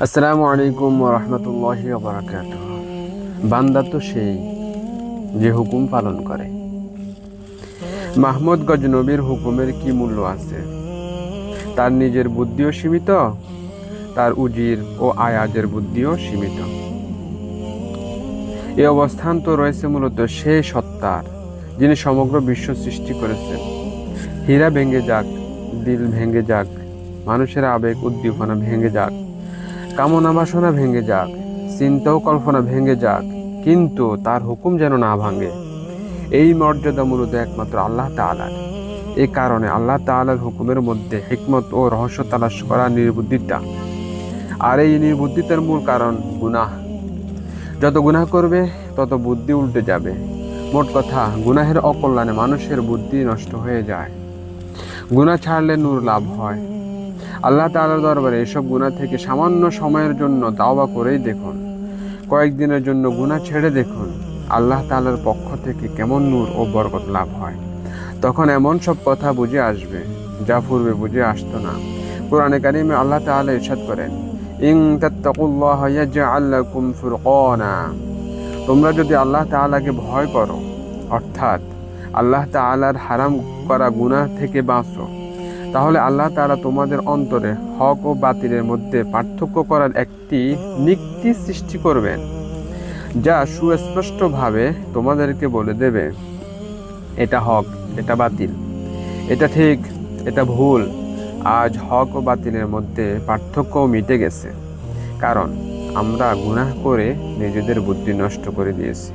আসসালামু আলাইকুম ওয়া রাহমাতুল্লাহি ওয়া বারাকাতুহু। বান্দা তো সেই যে হুকুম পালন করে। মাহমুদ গজনবীর হুকুমের কি মূল্য আছে? তার নিজের বুদ্ধিও সীমিত, তার উজির ও আয়াজের বুদ্ধিও সীমিত। এই অবস্থান তো রয়েছে মূলত সেই সত্তার, যিনি সমগ্র বিশ্ব সৃষ্টি করেছেন। হীরা ভেঙে যাক, দিল ভেঙে যাক, মানুষের আবেগ উদ্দীপনা ভেঙে যাক, কামনা বাসনা ভেঙে যাক, চিন্তা ও কল্পনা ভেঙে যাক, কিন্তু তার হুকুম যেন না ভাঙে। এই মর্যাদা মূলত একমাত্র আল্লাহ তাআলার। এই কারণে আল্লাহ তাআলার হুকুমের মধ্যে হিকমত ও রহস্য তালাশ করা নির্বুদ্ধিতা। আর এই নির্বুদ্ধিতার মূল কারণ গুনাহ। যত গুনাহ করবে তত বুদ্ধি উল্টে যাবে। মোট কথা, গুনাহের অকল্যাণে মানুষের বুদ্ধি নষ্ট হয়ে যায়। গুনাহ ছাড়লে নূর লাভ হয়। আল্লাহ তাআলার দরবারে এসব গুনাহ থেকে সামান্য সময়ের জন্য তাওবা করেই দেখুন। কয়েকদিনের জন্য গুনাহ ছেড়ে দেখুন আল্লাহ তাআলার পক্ষ থেকে কেমন নূর ও বরকত লাভ হয়। তখন এমন সব কথা বুঝে আসবে যা পূর্বে বুঝে আসতো না। কোরআনে কারিমে আল্লাহ তাআলা ইরশাদ করেন, ইন তাত্তাকুল্লাহা ইয়াজআল লাকুম ফুরকানা। তোমরা যদি আল্লাহ তাআলাকে ভয় করো, অর্থাৎ আল্লাহ তাআলার হারাম করা গুনাহ থেকে বাঁচো, তাহলে আল্লাহ তাআলা তোমাদের অন্তরে হক ও বাতিলের মধ্যে পার্থক্য করার একটি নীতি সৃষ্টি করবেন, যা সুস্পষ্টভাবে তোমাদেরকে বলে দেবে এটা হক, এটা বাতিল, এটা ঠিক, এটা ভুল। আজ হক ও বাতিলের মধ্যে পার্থক্যও মিটে গেছে, কারণ আমরা গুনাহ করে নিজেদের বুদ্ধি নষ্ট করে দিয়েছি।